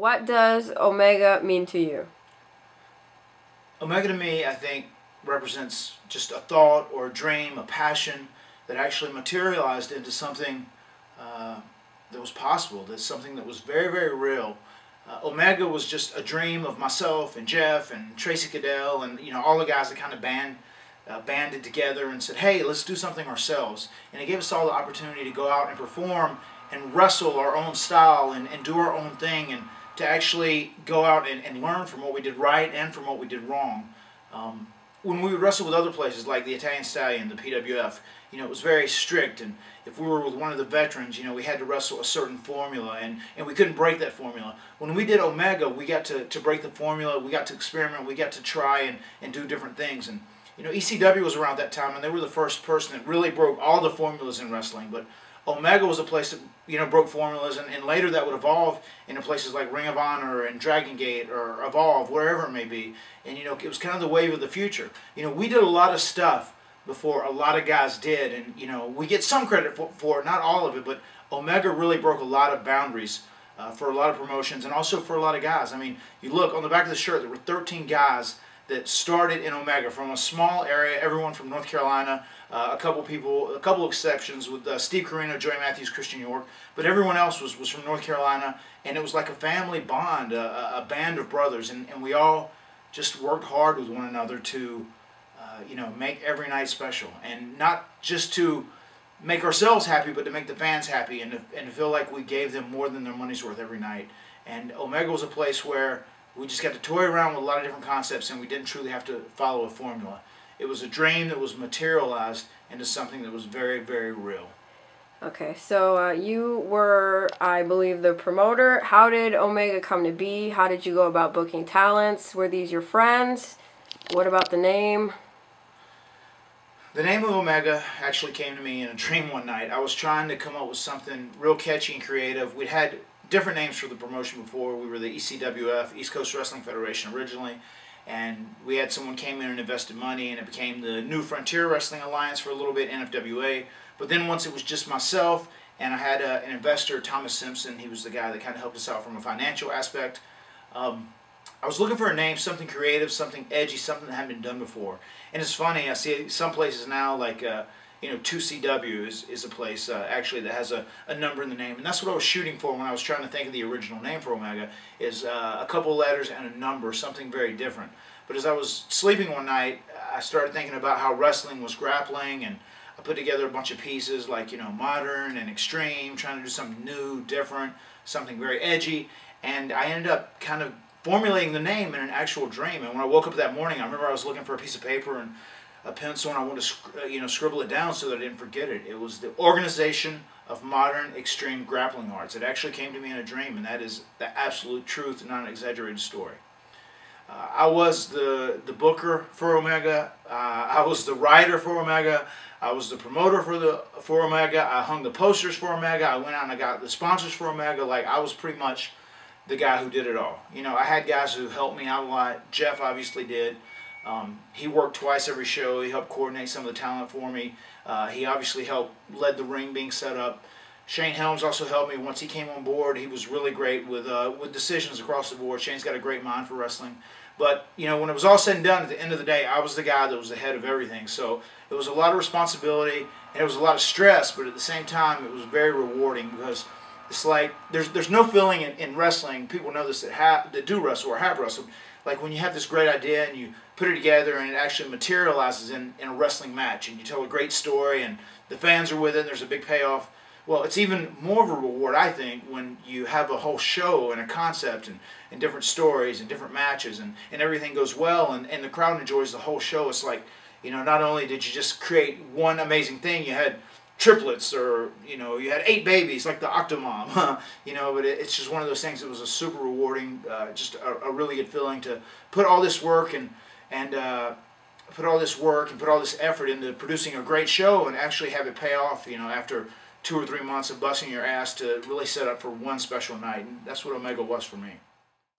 What does Omega mean to you? Omega to me, I think, represents just a thought or a dream, a passion that actually materialized into something that was possible. That's something that was very, very real. Omega was just a dream of myself and Jeff and Tracy Cadell and all the guys that kind of banded together and said, hey, let's do something ourselves. And it gave us all the opportunity to go out and perform and wrestle our own style and do our own thing, and to actually go out and learn from what we did right and from what we did wrong. When we would wrestle with other places like the Italian Stallion, the PWF, it was very strict, and if we were with one of the veterans, we had to wrestle a certain formula, and we couldn't break that formula. When we did Omega, we got to break the formula, we got to experiment, we got to try and do different things. And ECW was around that time, and they were the first person that really broke all the formulas in wrestling, but Omega was a place that broke formulas, and later that would evolve into places like Ring of Honor and Dragon Gate or Evolve, wherever it may be. And it was kind of the wave of the future. We did a lot of stuff before a lot of guys did, and we get some credit for it, not all of it, but Omega really broke a lot of boundaries for a lot of promotions and also for a lot of guys. I mean, you look on the back of the shirt, there were 13 guys that started in Omega from a small area, everyone from North Carolina, a couple exceptions with Steve Corino, Joey Matthews, Christian York, but everyone else was from North Carolina, and it was like a family bond, a band of brothers, and we all just worked hard with one another to make every night special, and not just to make ourselves happy, but to make the fans happy, and to feel like we gave them more than their money's worth every night. And Omega was a place where we just got to toy around with a lot of different concepts, and we didn't truly have to follow a formula. It was a dream that was materialized into something that was very, very real. Okay, so you were, I believe, the promoter. How did Omega come to be? How did you go about booking talents? Were these your friends? What about the name? The name of Omega actually came to me in a dream one night. I was trying to come up with something real catchy and creative. We'd had different names for the promotion before. We were the ECWF, East Coast Wrestling Federation originally, and we had someone came in and invested money, and it became the New Frontier Wrestling Alliance for a little bit, NFWA. But then once it was just myself, and I had an investor, Thomas Simpson. He was the guy that kind of helped us out from a financial aspect. I was looking for a name, something creative, something edgy, something that hadn't been done before. And it's funny, I see some places now like 2CW is a place actually that has a number in the name, and that's what I was shooting for when I was trying to think of the original name for Omega, is a couple letters and a number, something very different. But as I was sleeping one night, I started thinking about how wrestling was grappling, and I put together a bunch of pieces like modern and extreme, trying to do something new, different, something very edgy, and I ended up kind of formulating the name in an actual dream. And when I woke up that morning, I remember I was looking for a piece of paper and a pencil, and I wanted to scribble it down so that I didn't forget it. It was the Organization of Modern Extreme Grappling Arts. It actually came to me in a dream, and that is the absolute truth, not an exaggerated story. I was the booker for Omega. I was the writer for Omega. I was the promoter for Omega. I hung the posters for Omega. I went out and I got the sponsors for Omega. Like, I was pretty much the guy who did it all. I had guys who helped me out a lot. Jeff obviously did. He worked twice every show. He helped coordinate some of the talent for me. He obviously led the ring being set up. Shane Helms also helped me once he came on board. He was really great with decisions across the board. Shane's got a great mind for wrestling. But, when it was all said and done, at the end of the day, I was the guy that was the head of everything. So it was a lot of responsibility, and it was a lot of stress, but at the same time, it was very rewarding, because it's like there's no feeling in wrestling. People know this that do wrestle or have wrestled. Like when you have this great idea and you put it together and it actually materializes in a wrestling match, and you tell a great story and the fans are with it and there's a big payoff. Well, it's even more of a reward, I think, when you have a whole show and a concept and different stories and different matches, and everything goes well, and the crowd enjoys the whole show. It's like, not only did you just create one amazing thing, you had triplets, or you had 8 babies like the Octomom, but it's just one of those things that was a super rewarding, just a really good feeling to put all this work and put all this effort into producing a great show and actually have it pay off, after 2 or 3 months of busting your ass to really set up for one special night. And that's what Omega was for me.